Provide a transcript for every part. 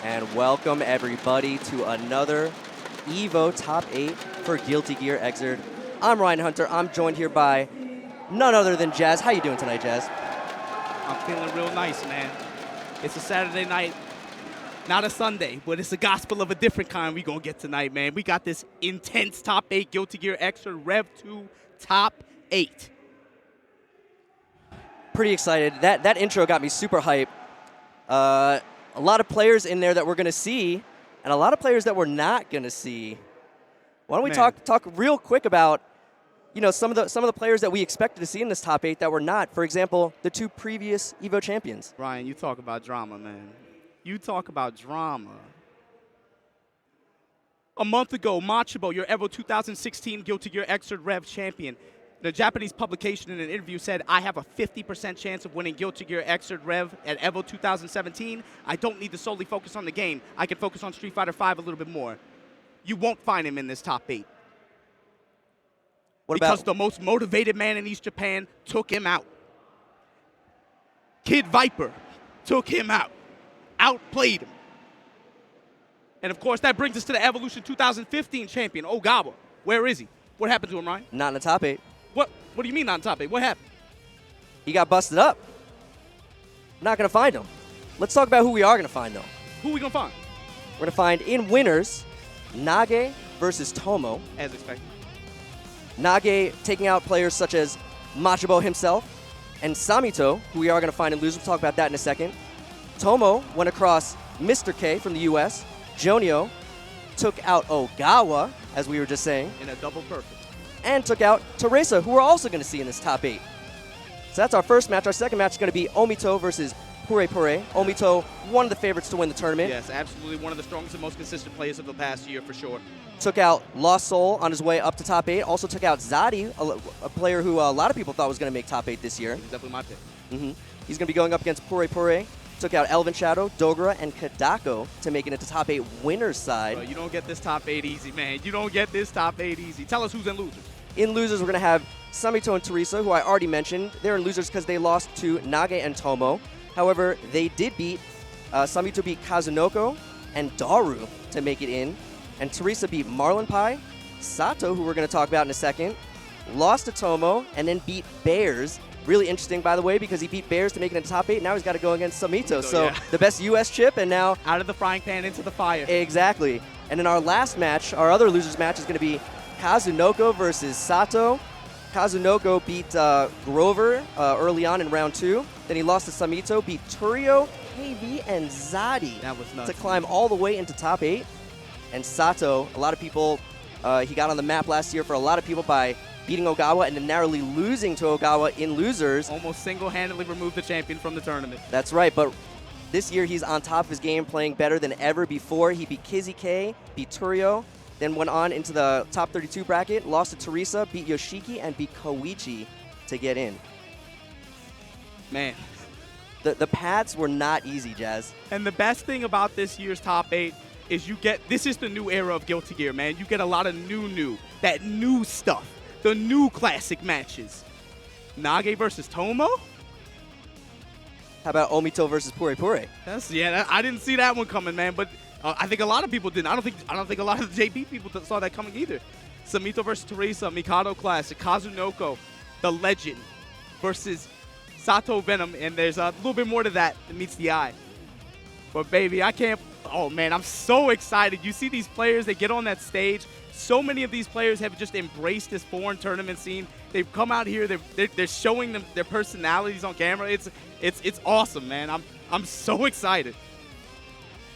And welcome everybody to another EVO Top 8 for Guilty Gear Xrd. I'm Ryan Hunter. I'm joined here by none other than Jazz. How you doing tonight, Jazz? I'm feeling real nice, man. It's a Saturday night, not a Sunday, but it's a gospel of a different kind we gonna get tonight, man. We got this intense Top 8 Guilty Gear Xrd Rev 2 Top 8. Pretty excited. That intro got me super hype. A lot of players in there that we're going to see, and a lot of players that we're not going to see. Why don't we talk real quick about, you know, some of the players that we expected to see in this top 8 that were not. For example, the 2 previous EVO champions. Ryan, you talk about drama, man. You talk about drama. A month ago, Machibo, your EVO 2016 Guilty Gear Xrd Rev champion, the Japanese publication in an interview said, I have a 50% chance of winning Guilty Gear Xrd Rev at EVO 2017. I don't need to solely focus on the game. I can focus on Street Fighter V a little bit more. You won't find him in this top 8. Because the most motivated man in East Japan took him out. Kid Viper took him out. Outplayed him. And of course, that brings us to the Evolution 2015 champion, Ogawa. Where is he? What happened to him, Ryan? Not in the top 8. What do you mean not in top 8? What happened? He got busted up. Not going to find him. Let's talk about who we are going to find, though. Who are we going to find? We're going to find in winners, Nage versus Tomo. As expected. Nage taking out players such as Machibo himself and Samito, who we are going to find in losers. We'll talk about that in a second. Tomo went across Mr. K from the US. Jonio took out Ogawa, as we were just saying. In a double perfect. And took out Teresa, who we're also going to see in this top 8. So that's our first match. Our second match is going to be Omito versus Pure Pure. Omito, one of the favorites to win the tournament. Yes, absolutely one of the strongest and most consistent players of the past year for sure. Took out Lost Soul on his way up to top 8. Also took out Zadi, a player who a lot of people thought was going to make top 8 this year. He's definitely my pick. He's going to be going up against Pure Pure. Took out Elvin Shadow, Dogra, and Kadako to make it into top 8 winners side. Bro, you don't get this top 8 easy, man. You don't get this top 8 easy. Tell us who's in losers. In losers, we're going to have Samito and Teresa, who I already mentioned. They're in losers because they lost to Nage and Tomo. However, they did beat, Samito beat Kazunoko and Daru to make it in. And Teresa beat Marlon Pai, Sato, who we're going to talk about in a second, lost to Tomo, and then beat Bears. Really interesting, by the way, because he beat Bears to make it into top 8. Now he's got to go against Samito. So yeah. The best U.S. chip, and now out of the frying pan into the fire. Exactly. And in our last match, our other losers match is going to be Kazunoko versus Sato. Kazunoko beat Grover early on in round 2. Then he lost to Samito, beat Turio, KV, and Zadi to climb all the way into top 8. And Sato, a lot of people, he got on the map last year for a lot of people by beating Ogawa and then narrowly losing to Ogawa in losers. Almost single-handedly removed the champion from the tournament. That's right, but this year he's on top of his game, playing better than ever before. He beat Kizzy K, beat Turio, then went on into the top 32 bracket, lost to Teresa, beat Yoshiki, and beat Koichi to get in. Man. The paths were not easy, Jazz. And the best thing about this year's top 8 is this is the new era of Guilty Gear, man. You get a lot of that new stuff. The new classic matches. Nage versus Tomo? How about Omito versus Pure Pure? I didn't see that one coming, man, but I think a lot of people didn't. I don't think a lot of the JP people saw that coming either. Samito versus Teresa, Mikado Classic, Kazunoko, the legend, versus Sato Venom, and there's a little bit more to that meets the eye. But baby, oh man, I'm so excited. You see these players, they get on that stage. So many of these players have just embraced this foreign tournament scene. They've come out here. They're showing them their personalities on camera. It's awesome, man. I'm so excited.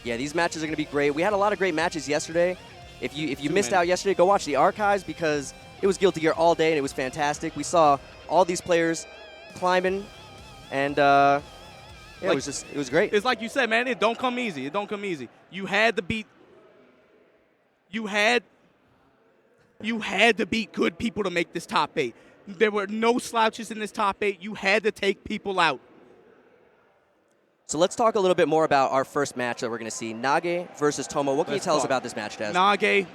Yeah, these matches are going to be great. We had a lot of great matches yesterday. If you missed out yesterday, go watch the archives because it was Guilty Gear all day and it was fantastic. We saw all these players climbing, and it was great. It's like you said, man. It don't come easy. It don't come easy. You had to beat good people to make this top 8. There were no slouches in this top 8. You had to take people out. So let's talk a little bit more about our first match that we're going to see. Nage versus Tomo. What can you tell us about this match, Des? Nage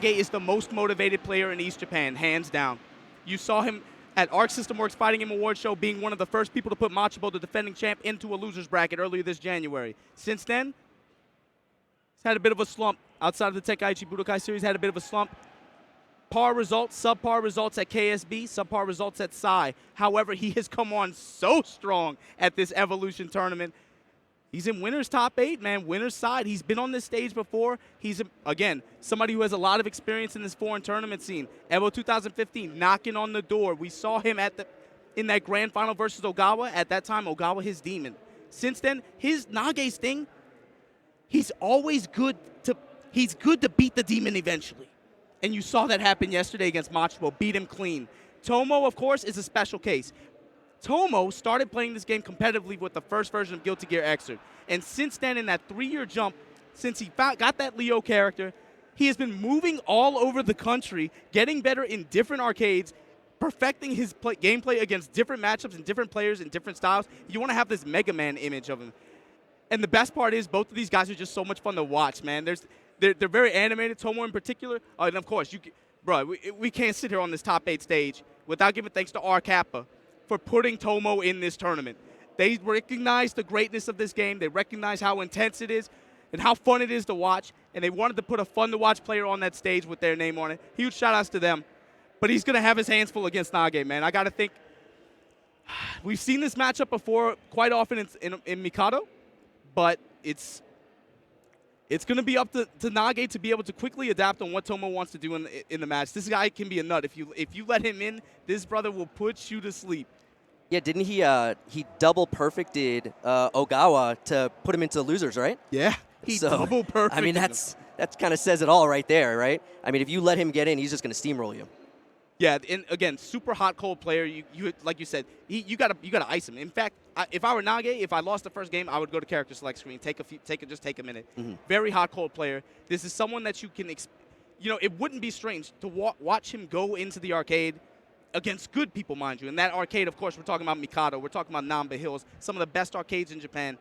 is the most motivated player in East Japan, hands down. You saw him at Arc System Works Fighting Game Awards Show, being one of the first people to put Machabo, the defending champ, into a loser's bracket earlier this January. Since then, he's had a bit of a slump. Outside of the Tenkaichi Budokai Series, had a bit of a slump. Par results, subpar results at KSB, subpar results at Psy. However, he has come on so strong at this Evolution tournament. He's in winner's top 8, man, winner's side. He's been on this stage before. He's, again, somebody who has a lot of experience in this foreign tournament scene. EVO 2015, knocking on the door. We saw him in that grand final versus Ogawa. At that time, Ogawa, his demon. Since then, his Nage's thing, he's always good to beat the demon eventually. And you saw that happen yesterday against Machabo, beat him clean. Tomo, of course, is a special case. Tomo started playing this game competitively with the first version of Guilty Gear Xrd. And since then, in that 3-year jump, since he got that Leo character, he has been moving all over the country, getting better in different arcades, perfecting his gameplay against different matchups and different players and different styles. You want to have this Mega Man image of him. And the best part is both of these guys are just so much fun to watch, man. They're very animated, Tomo in particular. And of course, we can't sit here on this top 8 stage without giving thanks to Kappa for putting Tomo in this tournament. They recognize the greatness of this game. They recognize how intense it is and how fun it is to watch. And they wanted to put a fun-to-watch player on that stage with their name on it. Huge shout-outs to them. But he's going to have his hands full against Nage, man. I got to think. We've seen this matchup before quite often in Mikado. But it's going to be up to Nage to be able to quickly adapt on what Tomo wants to do in the match. This guy can be a nut. If you let him in, this brother will put you to sleep. Yeah, didn't he double perfected Ogawa to put him into losers, right? Yeah, he double perfected. I mean, that's kind of says it all right there, right? I mean, if you let him get in, he's just going to steamroll you. Yeah, and again, super hot cold player. You like you said, you gotta ice him. In fact, if I were Nage, if I lost the first game, I would go to character select screen, just take a minute. Mm-hmm. Very hot cold player. This is someone that you can, it wouldn't be strange to watch him go into the arcade against good people, mind you. And that arcade, of course, we're talking about Mikado, we're talking about Namba Hills, some of the best arcades in Japan.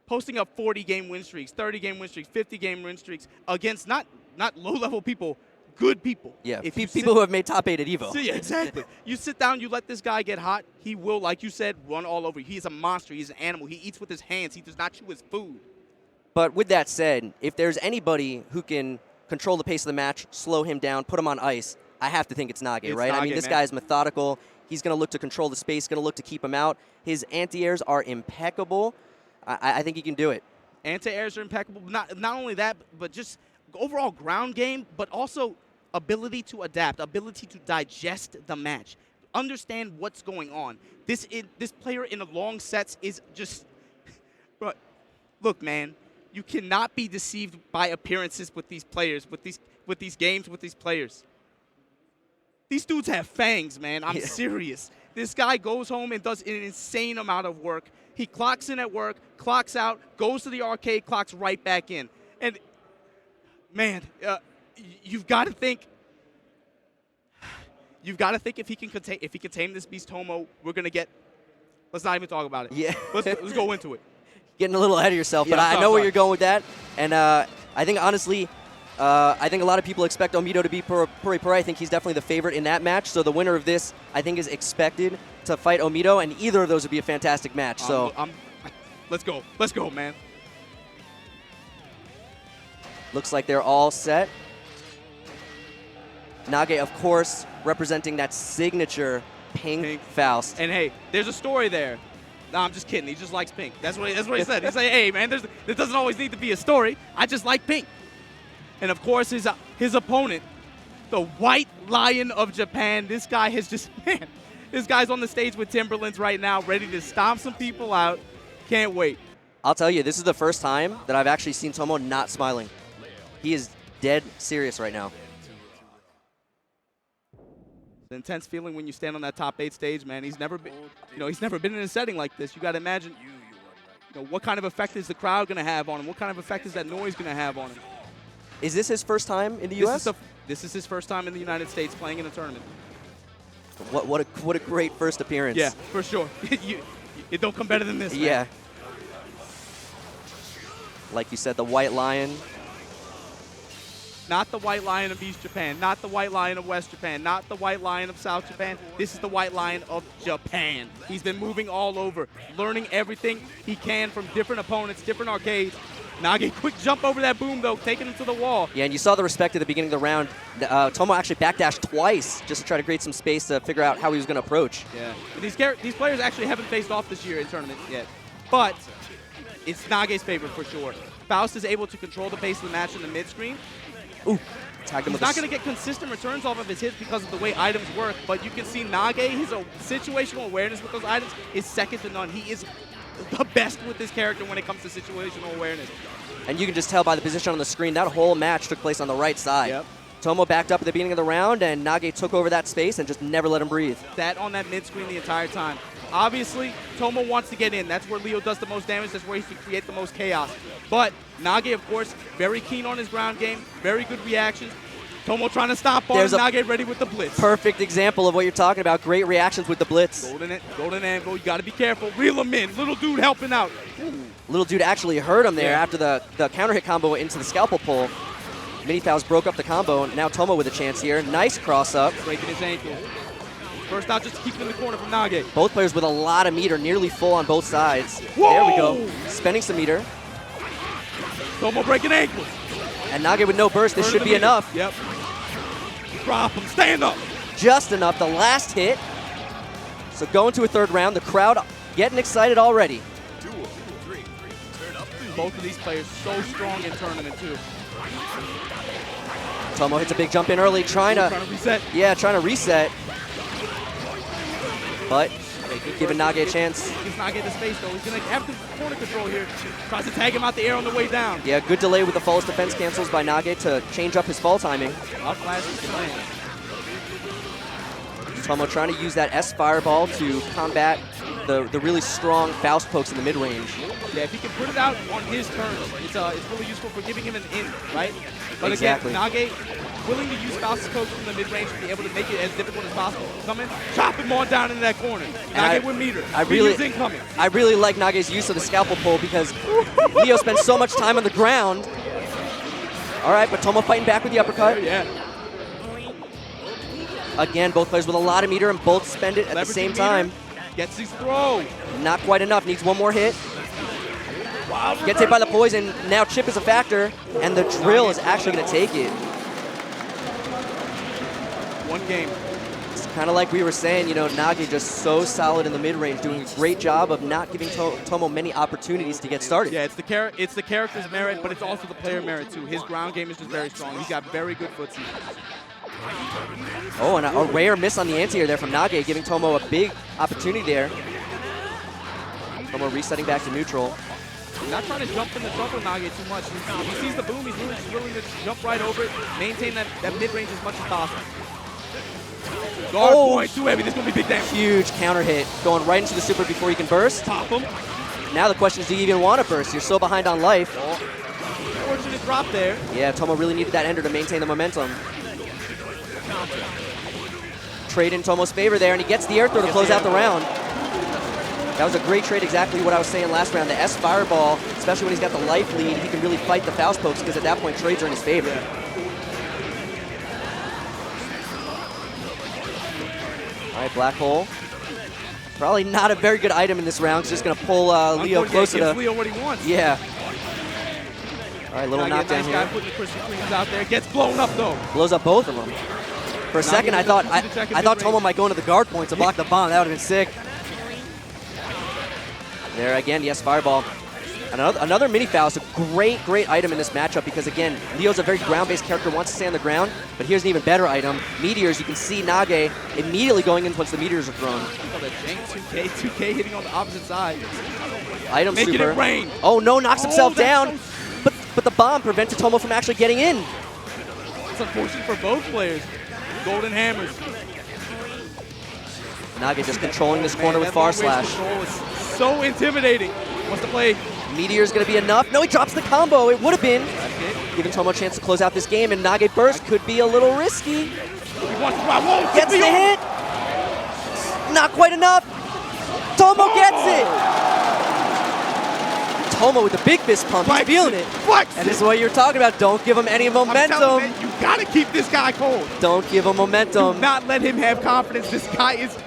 Posting up 40-game win streaks, 30-game win streaks, 50-game win streaks against not low-level people. Good people. Yeah, people who have made top 8 at EVO. Yeah, exactly. You sit down, you let this guy get hot, he will, like you said, run all over you. He's a monster. He's an animal. He eats with his hands. He does not chew his food. But with that said, if there's anybody who can control the pace of the match, slow him down, put him on ice, I have to think it's Nage, right? Nage, I mean, this guy is methodical. He's going to look to control the space, going to look to keep him out. His anti-airs are impeccable. I think he can do it. Anti-airs are impeccable. Not only that, but just overall ground game, but also ability to adapt, ability to digest the match, understand what's going on. This player in the long sets is just, bro, look, man, you cannot be deceived by appearances with these players, with these games, with these players. These dudes have fangs, man. I'm serious. This guy goes home and does an insane amount of work. He clocks in at work, clocks out, goes to the arcade, clocks right back in. And, man, you've got to think. You've got to think if he can tame this beast Tomo, we're gonna get. Let's not even talk about it. Yeah. Let's go into it. Getting a little ahead of yourself, but I know where you're going with that, and I think honestly, I think a lot of people expect Omido to beat Puri Puri. I think he's definitely the favorite in that match. So the winner of this, I think, is expected to fight Omido, and either of those would be a fantastic match. So let's go, man. Looks like they're all set. Nage, of course, representing that signature pink Faust. And hey, there's a story there. No, I'm just kidding. He just likes pink. That's what he said. He said, hey, man, there doesn't always need to be a story. I just like pink. And, of course, his opponent, the White Lion of Japan, this guy has just, man, this guy's on the stage with Timberlands right now, ready to stomp some people out. Can't wait. I'll tell you, this is the first time that I've actually seen Tomo not smiling. He is dead serious right now. It's an intense feeling when you stand on that top 8 stage, man. He's never been, he's never been in a setting like this. You got to imagine, what kind of effect is the crowd going to have on him? What kind of effect is that noise going to have on him? Is this his first time in the U.S.? This is his first time in the United States playing in a tournament. What a great first appearance. Yeah, for sure. It don't come better than this, man. Yeah. Like you said, the White Lion. Not the White Lion of East Japan, not the White Lion of West Japan, not the White Lion of South Japan. This is the White Lion of Japan. He's been moving all over, learning everything he can from different opponents, different arcades. Nage, quick jump over that boom, though, taking him to the wall. Yeah, and you saw the respect at the beginning of the round. Tomo actually backdashed twice just to try to create some space to figure out how he was going to approach. Yeah, and these players actually haven't faced off this year in tournament yet, but it's Nage's favorite for sure. Faust is able to control the pace of the match in the mid-screen. Ooh, tagged him He's with not going to get consistent returns off of his hits because of the way items work, but you can see Nage, his situational awareness with those items is second to none. He is the best with this character when it comes to situational awareness. And you can just tell by the position on the screen, that whole match took place on the right side. Yep. Tomo backed up at the beginning of the round, and Nage took over that space and just never let him breathe. That on that mid-screen the entire time. Obviously, Tomo wants to get in. That's where Leo does the most damage. That's where he can create the most chaos. But Nage, of course, very keen on his ground game, very good reactions. Tomo trying to stop on him, Nage ready with the blitz. Perfect example of what you're talking about. Great reactions with the blitz. Golden anvil, you got to be careful. Reel him in. Little dude helping out. Ooh. Little dude actually hurt him there after the counter hit combo into the scalpel pull. Mini Faust broke up the combo. Now Tomo with a chance here. Nice cross up. Breaking his ankle. First out, just keep him in the corner from Nage. Both players with a lot of meter, nearly full on both sides. Whoa! There we go. Spending some meter. Tomo breaking ankles. And Nage with no burst. This should be enough. Yep. Drop him. Stand up. Just enough. The last hit. So going to a third round. The crowd getting excited already. Both of these players so strong in tournament, too. Tomo hits a big jump in early, trying to reset. Yeah, trying to reset. But giving Nage a chance. Gives Nage the space, though. He's going to have the corner control here. Tries to tag him out the air on the way down. Yeah, good delay with the false defense cancels by Nage to change up his fall timing. Up flash is playing. Tomo trying to use that S fireball to combat the really strong Faust pokes in the mid-range. Yeah, if he can put it out on his terms, it's really useful for giving him an in, right? But exactly. Again, Nage willing to use Faust's pokes from the mid-range to be able to make it as difficult as possible. Come in, chop him on down into that corner. Nage with meter. Meter's incoming. I really like Nage's use of the scalpel pull because Leo spends so much time on the ground. All right, but Tomo fighting back with the uppercut. Yeah. Again, both players with a lot of meter and both spend it at the same time. Gets his throw. Not quite enough. Needs one more hit. Wow, gets hit by the poison. Now chip is a factor, and the drill is actually going to take it. One game. It's kind of like we were saying, you know, Nage just so solid in the mid-range, doing a great job of not giving Tomo many opportunities to get started. Yeah, it's the character's merit, but it's also the player merit too. His ground game is just very strong. He's got very good footsie. Oh, and a rare miss on the anti-air there from Nage, giving Tomo a big opportunity there. Tomo resetting back to neutral. Not trying to jump in the trouble Nage too much. He sees the boom, he's willing to jump right over it, maintain that mid-range as much as possible. Guard point, too heavy, this is going to be big damage. Huge counter hit, going right into the super before he can burst. Top him. Now the question is, do you even want to burst? You're so behind on life. Fortunate drop there. Yeah, Tomo really needed that ender to maintain the momentum. Trade in Tomo's favor there, and he gets the air throw to close out the round. That was a great trade, exactly what I was saying last round. The S fireball, especially when he's got the life lead, he can really fight the Faust pokes because at that point trades are in his favor. All right, Black Hole. Probably not a very good item in this round. It's just going to pull Leo closer to... Leo what he wants. Yeah. All right, little knockdown nice here. Guy putting the Krispy Kremes out there. Gets blown up, though. Blows up both of them. For a second, I thought Tomo might go into the guard point to block the bomb. That would have been sick. There again, yes, fireball. Another mini Faust, a great item in this matchup because, again, Leo's a very ground-based character, wants to stay on the ground, but here's an even better item. Meteors, you can see Nage immediately going in once the meteors are thrown. The Jank 2K hitting on the opposite side. Item Making super. It rain. Oh, no, knocks himself down, but the bomb prevented Tomo from actually getting in. It's unfortunate for both players. Golden hammers. Nage just controlling this corner with Far Slash. Control is so intimidating. Wants to play. Meteor's going to be enough. No, he drops the combo. It would have been. Giving Tomo a chance to close out this game, and Nage burst could be a little risky. He wants to whoa, gets the hit. Not quite enough. Tomo gets it. Tomo with the big fist pump. He's feeling it. Flex And this is what you're talking about. Don't give him any momentum. I'm telling you, man, you gotta keep this guy cold. Don't give him momentum. Do not let him have confidence. This guy is,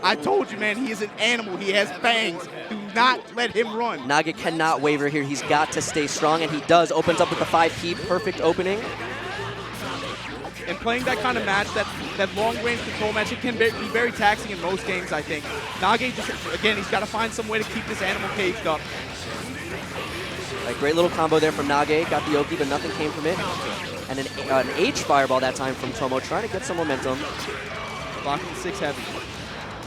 I told you, man, he is an animal. He has fangs. Do not let him run. Nage cannot waver here. He's got to stay strong, and he does. Opens up with the 5-key. Perfect opening. And playing that kind of match, that long-range control match, it can be very taxing in most games, I think. Nage just, again, he's got to find some way to keep this animal caged up. Right, great little combo there from Nage. Got the Oki, but nothing came from it. And an H fireball that time from Tomo, trying to get some momentum. Blocking 6 heavy.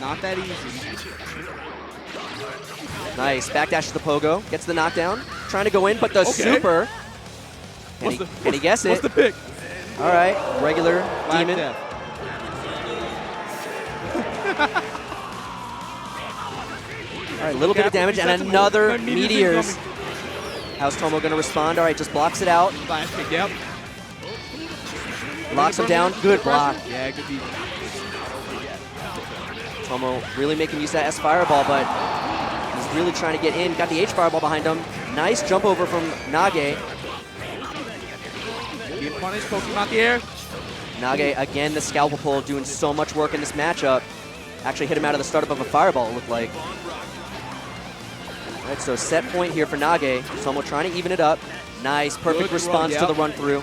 Not that easy. Nice. Backdash to the pogo. Gets the knockdown. Trying to go in, but the super. Can he guess it? What's the pick? All right. Regular Black demon. Death. All right, a little bit of damage, and another Meteors. How's Tomo going to respond? All right, just blocks it out. Flash kick, yep. Locks him down. Good block. Yeah, good beat. Tomo really making use of that S fireball, but he's really trying to get in. Got the H fireball behind him. Nice jump over from Nage. Being punished, poking him out the air. Nage, again, the scalpel pull, doing so much work in this matchup. Actually hit him out of the startup of a fireball, it looked like. All right, so set point here for Nage. Tomo trying to even it up. Nice, perfect response to the run through.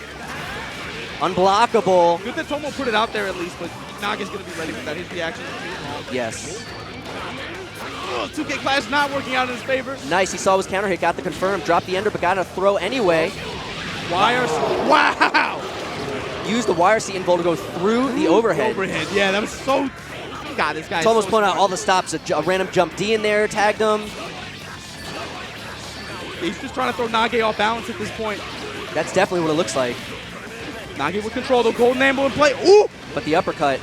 Unblockable. Good that Tomo put it out there at least, but Nage's going to be ready for that. His reaction is too long. Yes. 2K Clash not working out in his favor. Nice, he saw his counter hit, got the confirm, dropped the ender, but got a throw anyway. Wires. Wow! Used the wire seat invul to go through the overhead. Overhead, yeah, that was so... God, this guy's Tomo's so pulling out smart. all the stops. A random jump D in there, tagged him. He's just trying to throw Nage off balance at this point. That's definitely what it looks like. Nage with control, the golden amble in play. Ooh! But the uppercut.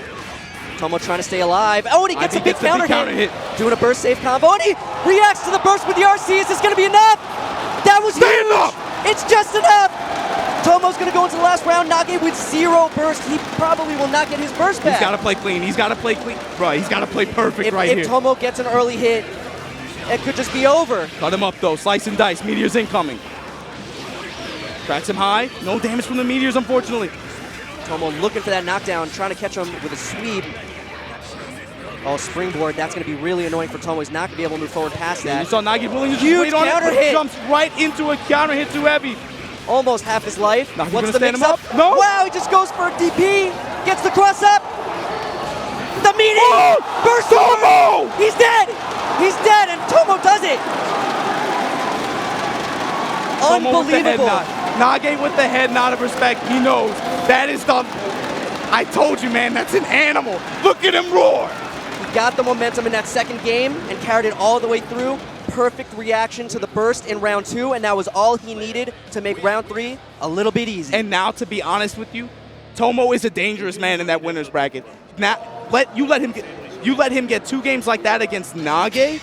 Tomo trying to stay alive. Oh, and he gets a big counter hit. Doing a burst save combo, and he reacts to the burst with the RC. Is this going to be enough? That was huge! It's just enough! Tomo's going to go into the last round. Nage with 0 burst. He probably will not get his burst back. He's got to play clean. He's got to play clean. Bro, he's got to play perfect here. If Tomo gets an early hit, it could just be over. Cut him up, though. Slice and dice. Meteors incoming. Cracks him high. No damage from the Meteors, unfortunately. Tomo looking for that knockdown, trying to catch him with a sweep. Oh, springboard. That's going to be really annoying for Tomo. He's not going to be able to move forward past that. You saw Nage willing to huge wait on counter it, but hit. jumps right into a counter hit too heavy. Almost half his life. Nage's What's gonna the stand him mix-up? up. No. Wow, he just goes for a DP. Gets the cross up. The meeting. Oh, Burst Tomo! He's dead. He's dead, and Tomo does it. Tomo with the head Unbelievable. nod. Nage with the head nod of respect. He knows that is the... I told you, man, that's an animal. Look at him roar. He got the momentum in that second game and carried it all the way through. Perfect reaction to the burst in round 2, and that was all he needed to make round 3 a little bit easy. And now, to be honest with you, Tomo is a dangerous man in that winner's bracket. Now, let him get 2 games like that against Nage.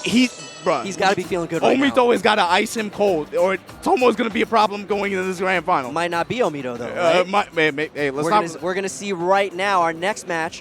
He's got to be feeling good right now. Omito has got to ice him cold, or Tomo is going to be a problem going into this grand final. Might not be Omito, though, right? Hey, let's We're going to see right now our next match